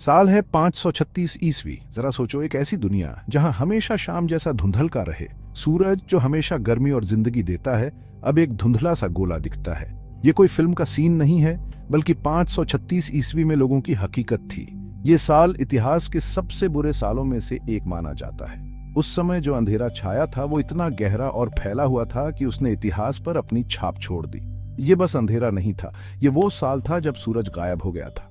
साल है 536 ईस्वी। जरा सोचो, एक ऐसी दुनिया जहां हमेशा शाम जैसा धुंधल का रहे। सूरज जो हमेशा गर्मी और जिंदगी देता है, अब एक धुंधला सा गोला दिखता है। ये कोई फिल्म का सीन नहीं है, बल्कि 536 ईस्वी में लोगों की हकीकत थी। ये साल इतिहास के सबसे बुरे सालों में से एक माना जाता है। उस समय जो अंधेरा छाया था वो इतना गहरा और फैला हुआ था कि उसने इतिहास पर अपनी छाप छोड़ दी। ये बस अंधेरा नहीं था, ये वो साल था जब सूरज गायब हो गया था।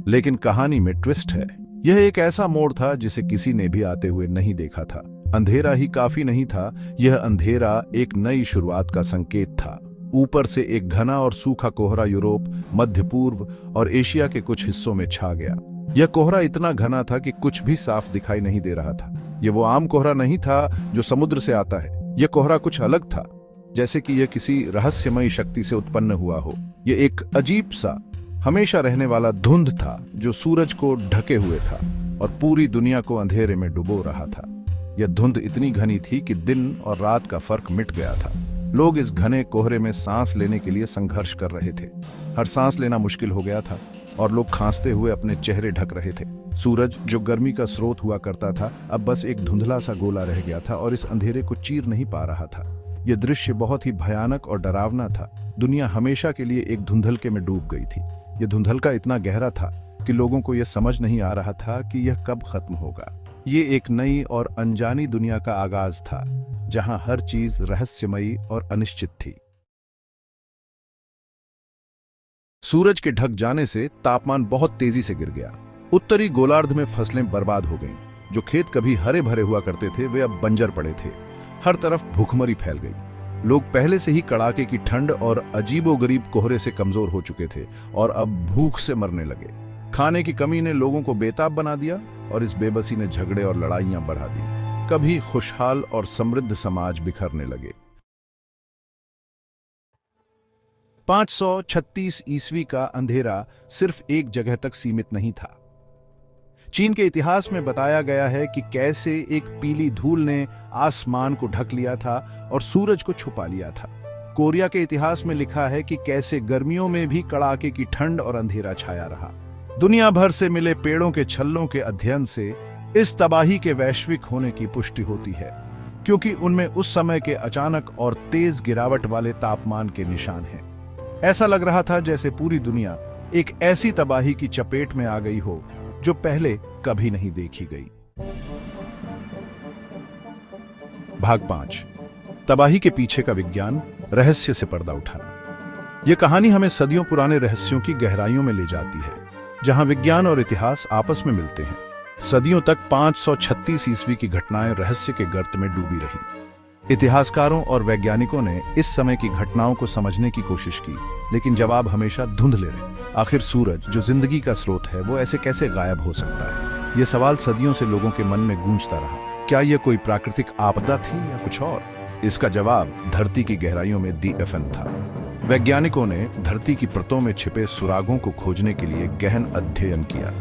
लेकिन कहानी में ट्विस्ट है। यह एक ऐसा मोड़ था जिसे किसी ने भी आते हुए नहीं देखा था। अंधेरा ही काफी नहीं था, यह अंधेरा एक नई शुरुआत का संकेत था। ऊपर से एक घना और सूखा कोहरा यूरोप, मध्य पूर्व और एशिया के कुछ हिस्सों में छा गया। यह कोहरा इतना घना था कि कुछ भी साफ दिखाई नहीं दे रहा था। यह वो आम कोहरा नहीं था जो समुद्र से आता है। यह कोहरा कुछ अलग था, जैसे कि यह किसी रहस्यमयी शक्ति से उत्पन्न हुआ हो। यह एक अजीब सा, हमेशा रहने वाला धुंध था जो सूरज को ढके हुए था और पूरी दुनिया को अंधेरे में डुबो रहा था। यह धुंध इतनी घनी थी कि दिन और रात का फर्क मिट गया था। लोग इस घने कोहरे में सांस लेने के लिए संघर्ष कर रहे थे। हर सांस लेना मुश्किल हो गया था और लोग खांसते हुए अपने चेहरे ढक रहे थे। सूरज जो गर्मी का स्रोत हुआ करता था, अब बस एक धुंधला सा गोला रह गया था और इस अंधेरे को चीर नहीं पा रहा था। यह दृश्य बहुत ही भयानक और डरावना था। दुनिया हमेशा के लिए एक धुंधलके में डूब गई थी। यह धुंधलका इतना गहरा था कि लोगों को यह समझ नहीं आ रहा था कि यह कब खत्म होगा। ये एक नई और अनजानी दुनिया का आगाज था, जहां हर चीज रहस्यमयी और अनिश्चित थी। सूरज के ढक जाने से तापमान बहुत तेजी से गिर गया। उत्तरी गोलार्ध में फसलें बर्बाद हो गईं। जो खेत कभी हरे भरे हुआ करते थे, वे अब बंजर पड़े थे। हर तरफ भूखमरी फैल गई। लोग पहले से ही कड़ाके की ठंड और अजीबोगरीब कोहरे से कमजोर हो चुके थे और अब भूख से मरने लगे। खाने की कमी ने लोगों को बेताब बना दिया और इस बेबसी ने झगड़े और लड़ाइयां बढ़ा दी। कभी खुशहाल और समृद्ध समाज बिखरने लगे। 536 ईस्वी का अंधेरा सिर्फ एक जगह तक सीमित नहीं था। चीन के इतिहास में बताया गया है कि कैसे एक पीली धूल ने आसमान को ढक लिया था और सूरज को छुपा लिया था। कोरिया के इतिहास में लिखा है कि कैसे गर्मियों में भी कड़ाके की ठंड और अंधेरा छाया रहा। दुनिया भर से मिले पेड़ों के छल्लों के अध्ययन से इस तबाही के वैश्विक होने की पुष्टि होती है, क्योंकि उनमें उस समय के अचानक और तेज गिरावट वाले तापमान के निशान हैं। ऐसा लग रहा था जैसे पूरी दुनिया एक ऐसी तबाही की चपेट में आ गई हो जो पहले कभी नहीं देखी गई। भाग 5, तबाही के पीछे का विज्ञान, रहस्य से पर्दा उठाना। यह कहानी हमें सदियों पुराने रहस्यों की गहराइयों में ले जाती है, जहां विज्ञान और इतिहास आपस में मिलते हैं। सदियों तक 536 ईस्वी की घटनाएं रहस्य के गर्त में डूबी रही। इतिहासकारों और वैज्ञानिकों ने इस समय की घटनाओं को समझने की कोशिश की, लेकिन जवाब हमेशा धुंधले रहे। आखिर सूरज, जो जिंदगी का स्रोत है, वो ऐसे कैसे गायब हो सकता है? यह सवाल सदियों से लोगों के मन में गूंजता रहा। क्या यह कोई प्राकृतिक आपदा थी या कुछ और? इसका जवाब धरती की गहराइयों में दफन था। वैज्ञानिकों ने धरती की परतों में छिपे सुरागों को खोजने के लिए गहन अध्ययन किया।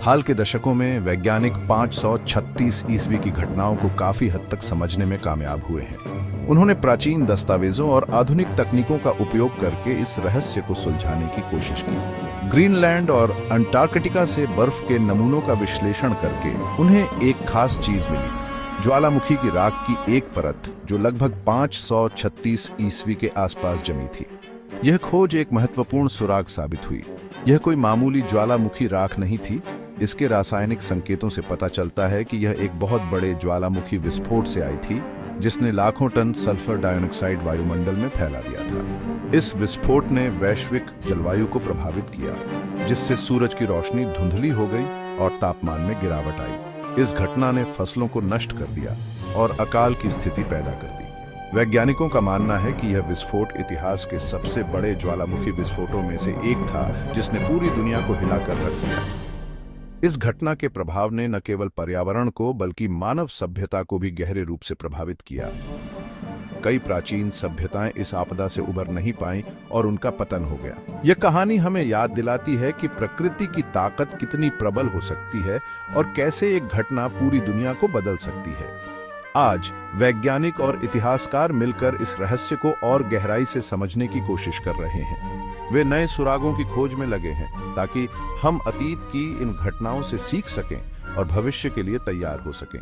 हाल के दशकों में वैज्ञानिक 536 ईस्वी की घटनाओं को काफी हद तक समझने में कामयाब हुए हैं। उन्होंने प्राचीन दस्तावेजों और आधुनिक तकनीकों का उपयोग करके इस रहस्य को सुलझाने की कोशिश की। ग्रीनलैंड और अंटार्कटिका से बर्फ के नमूनों का विश्लेषण करके उन्हें एक खास चीज मिली, ज्वालामुखी की राख की एक परत जो लगभग 536 ईस्वी के आसपास जमी थी। यह खोज एक महत्वपूर्ण सुराग साबित हुई। यह कोई मामूली ज्वालामुखी राख नहीं थी। इसके रासायनिक संकेतों से पता चलता है कि यह एक बहुत बड़े ज्वालामुखी विस्फोट से आई थी, जिसने लाखों टन सल्फर डाइऑक्साइड वायुमंडल में फैला दिया था। इस विस्फोट ने वैश्विक जलवायु को प्रभावित किया, जिससे सूरज की रोशनी धुंधली हो गई और तापमान में गिरावट आई। इस घटना ने फसलों को नष्ट कर दिया और अकाल की स्थिति पैदा कर दी। वैज्ञानिकों का मानना है कि यह विस्फोट इतिहास के सबसे बड़े ज्वालामुखी विस्फोटों में से एक था, जिसने पूरी दुनिया को हिलाकर रख दिया। इस घटना के प्रभाव ने न केवल पर्यावरण को बल्कि मानव सभ्यता को भी गहरे रूप से प्रभावित किया। कई प्राचीन सभ्यताएं इस आपदा से उबर नहीं पाईं और उनका पतन हो गया। यह कहानी हमें याद दिलाती है कि प्रकृति की ताकत कितनी प्रबल हो सकती है और कैसे एक घटना पूरी दुनिया को बदल सकती है। आज वैज्ञानिक और इतिहासकार मिलकर इस रहस्य को और गहराई से समझने की कोशिश कर रहे हैं। वे नए सुरागों की खोज में लगे हैं ताकि हम अतीत की इन घटनाओं से सीख सकें और भविष्य के लिए तैयार हो सकें।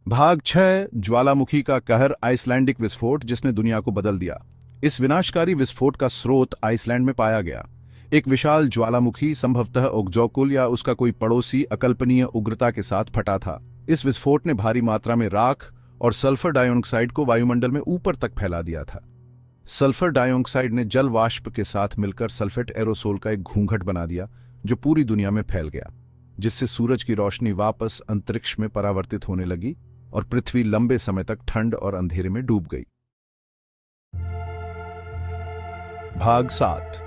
भाग 6, ज्वालामुखी का कहर, आइसलैंडिक विस्फोट जिसने दुनिया को बदल दिया। इस विनाशकारी विस्फोट का स्रोत आइसलैंड में पाया गया। एक विशाल ज्वालामुखी, संभवतः ओक्जोकुल या उसका कोई पड़ोसी, अकल्पनीय उग्रता के साथ फटा था। इस विस्फोट ने भारी मात्रा में राख और सल्फर डाइऑक्साइड को वायुमंडल में ऊपर तक फैला दिया था। सल्फर डाइऑक्साइड ने जल वाष्प के साथ मिलकर सल्फेट एरोसोल का एक घूंघट बना दिया जो पूरी दुनिया में फैल गया, जिससे सूरज की रोशनी वापस अंतरिक्ष में परावर्तित होने लगी और पृथ्वी लंबे समय तक ठंड और अंधेरे में डूब गई। भाग 7,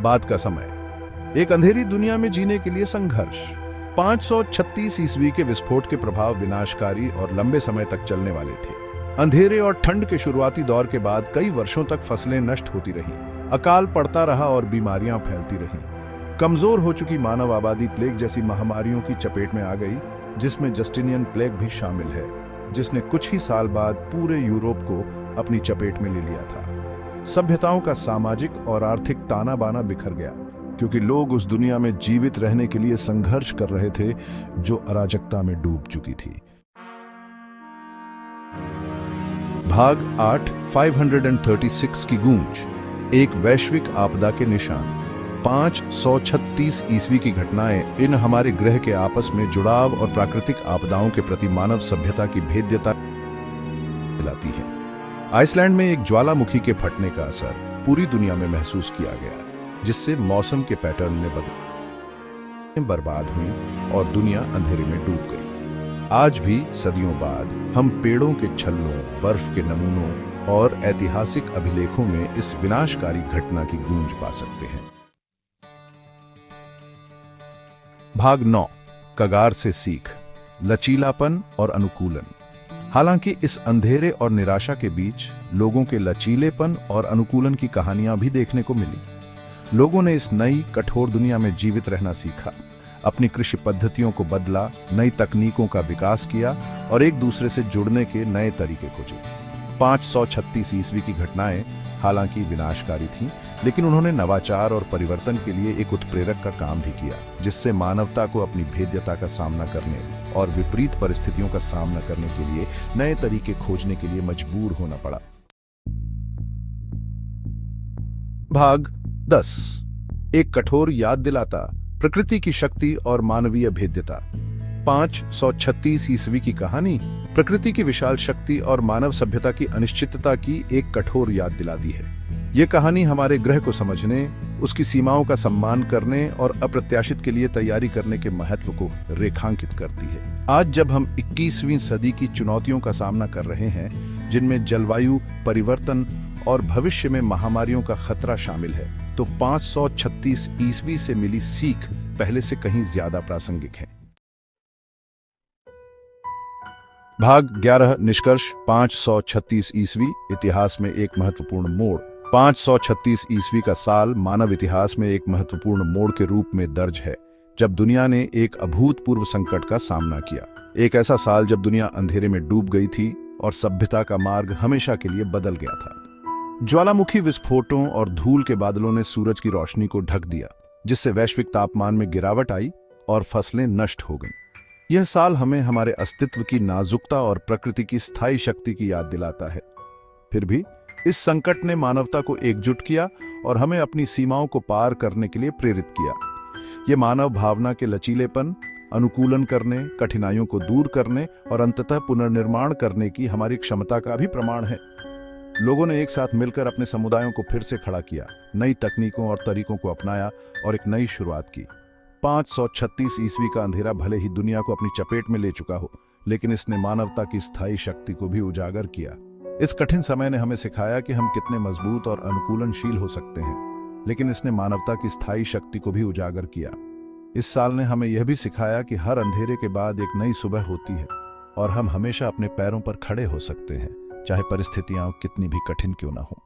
बाद का समय। एक अंधेरी दुनिया में जीने के लिए संघर्ष। 536 ईस्वी के विस्फोट के प्रभाव विनाशकारी और लंबे समय तक चलने वाले थे। अंधेरे और ठंड के शुरुआती दौर के बाद कई वर्षों तक फसलें नष्ट होती रहीं, अकाल पड़ता रहा और बीमारियां फैलती रहीं। कमजोर हो चुकी मानव आबादी प्लेग जैसी महामारियों की चपेट में आ गई, जिसमें जस्टिनियन प्लेग भी शामिल है, जिसने कुछ ही साल बाद पूरे यूरोप को अपनी चपेट में ले लिया था। सभ्यताओं का सामाजिक और आर्थिक ताना बाना बिखर गया, क्योंकि लोग उस दुनिया में जीवित रहने के लिए संघर्ष कर रहे थे जो अराजकता में डूब चुकी थी। भाग 8, 536 की गूंज, एक वैश्विक आपदा के निशान। 536 ईस्वी की घटनाएं इन हमारे ग्रह के आपस में जुड़ाव और प्राकृतिक आपदाओं के प्रति मानव सभ्यता की भेद्यता दिलाती है। आइसलैंड में एक ज्वालामुखी के फटने का असर पूरी दुनिया में महसूस किया गया, जिससे मौसम के पैटर्न में बदलाव, बर्बाद हुई और दुनिया अंधेरे में डूब गई। आज भी सदियों बाद हम पेड़ों के छल्लों, बर्फ के नमूनों और ऐतिहासिक अभिलेखों में इस विनाशकारी घटना की गूंज पा सकते हैं। भाग 9, कगार से सीख, लचीलापन और अनुकूलन। हालांकि इस अंधेरे और निराशा के बीच लोगों के लचीलेपन और अनुकूलन की कहानियां भी देखने को मिली। लोगों ने इस नई कठोर दुनिया में जीवित रहना सीखा, अपनी कृषि पद्धतियों को बदला, नई तकनीकों का विकास किया और एक दूसरे से जुड़ने के नए तरीके खोजे। 536 ईस्वी की घटनाएं हालांकि विनाशकारी थीं, लेकिन उन्होंने नवाचार और परिवर्तन के लिए एक उत्प्रेरक का काम भी किया, जिससे मानवता को अपनी भेद्यता का सामना करने और विपरीत परिस्थितियों का सामना करने के लिए नए तरीके खोजने के लिए मजबूर होना पड़ा। भाग 10, एक कठोर याद दिलाता, प्रकृति की शक्ति और मानवीय भेद्यता। 536 ईस्वी की कहानी प्रकृति की विशाल शक्ति और मानव सभ्यता की अनिश्चितता की एक कठोर याद दिलाती है। यह कहानी हमारे ग्रह को समझने, उसकी सीमाओं का सम्मान करने और अप्रत्याशित के लिए तैयारी करने के महत्व को रेखांकित करती है। आज जब हम 21वीं सदी की चुनौतियों का सामना कर रहे हैं, जिनमें जलवायु परिवर्तन और भविष्य में महामारियों का खतरा शामिल है, तो 536 ईस्वी से मिली सीख पहले से कहीं ज्यादा प्रासंगिक है। भाग 11, निष्कर्ष। 536 ईस्वी इतिहास में एक महत्वपूर्ण मोड़। 536 ईस्वी का साल मानव इतिहास में एक महत्वपूर्ण मोड़ के रूप में दर्ज है, जब दुनिया ने एक अभूतपूर्व संकट का सामना किया। एक ऐसा साल जब दुनिया अंधेरे में डूब गई थी और सभ्यता का मार्ग हमेशा के लिए बदल गया था। ज्वालामुखी विस्फोटों और धूल के बादलों ने सूरज की रोशनी को ढक दिया, जिससे वैश्विक तापमान में गिरावट आई और फसलें नष्ट हो गईं। यह साल हमें हमारे अस्तित्व की नाजुकता और प्रकृति की स्थायी शक्ति की याद दिलाता है। फिर भी इस संकट ने मानवता को एकजुट किया और हमें अपनी सीमाओं को पार करने के लिए प्रेरित किया। यह मानव भावना के लचीलेपन, अनुकूलन करने, कठिनाइयों को दूर करने और अंततः पुनर्निर्माण करने की हमारी क्षमता का भी प्रमाण है। लोगों ने एक साथ मिलकर अपने समुदायों को फिर से खड़ा किया, नई तकनीकों और तरीकों को अपनाया और एक नई शुरुआत की। 536 ईस्वी का अंधेरा भले ही दुनिया को अपनी चपेट में ले चुका हो, लेकिन इसने मानवता की स्थायी शक्ति को भी उजागर किया। इस कठिन समय ने हमें सिखाया कि हम कितने मजबूत और अनुकूलनशील हो सकते हैं, लेकिन इसने मानवता की स्थायी शक्ति को भी उजागर किया। इस साल ने हमें यह भी सिखाया कि हर अंधेरे के बाद एक नई सुबह होती है और हम हमेशा अपने पैरों पर खड़े हो सकते हैं, चाहे परिस्थितियां कितनी भी कठिन क्यों ना हो।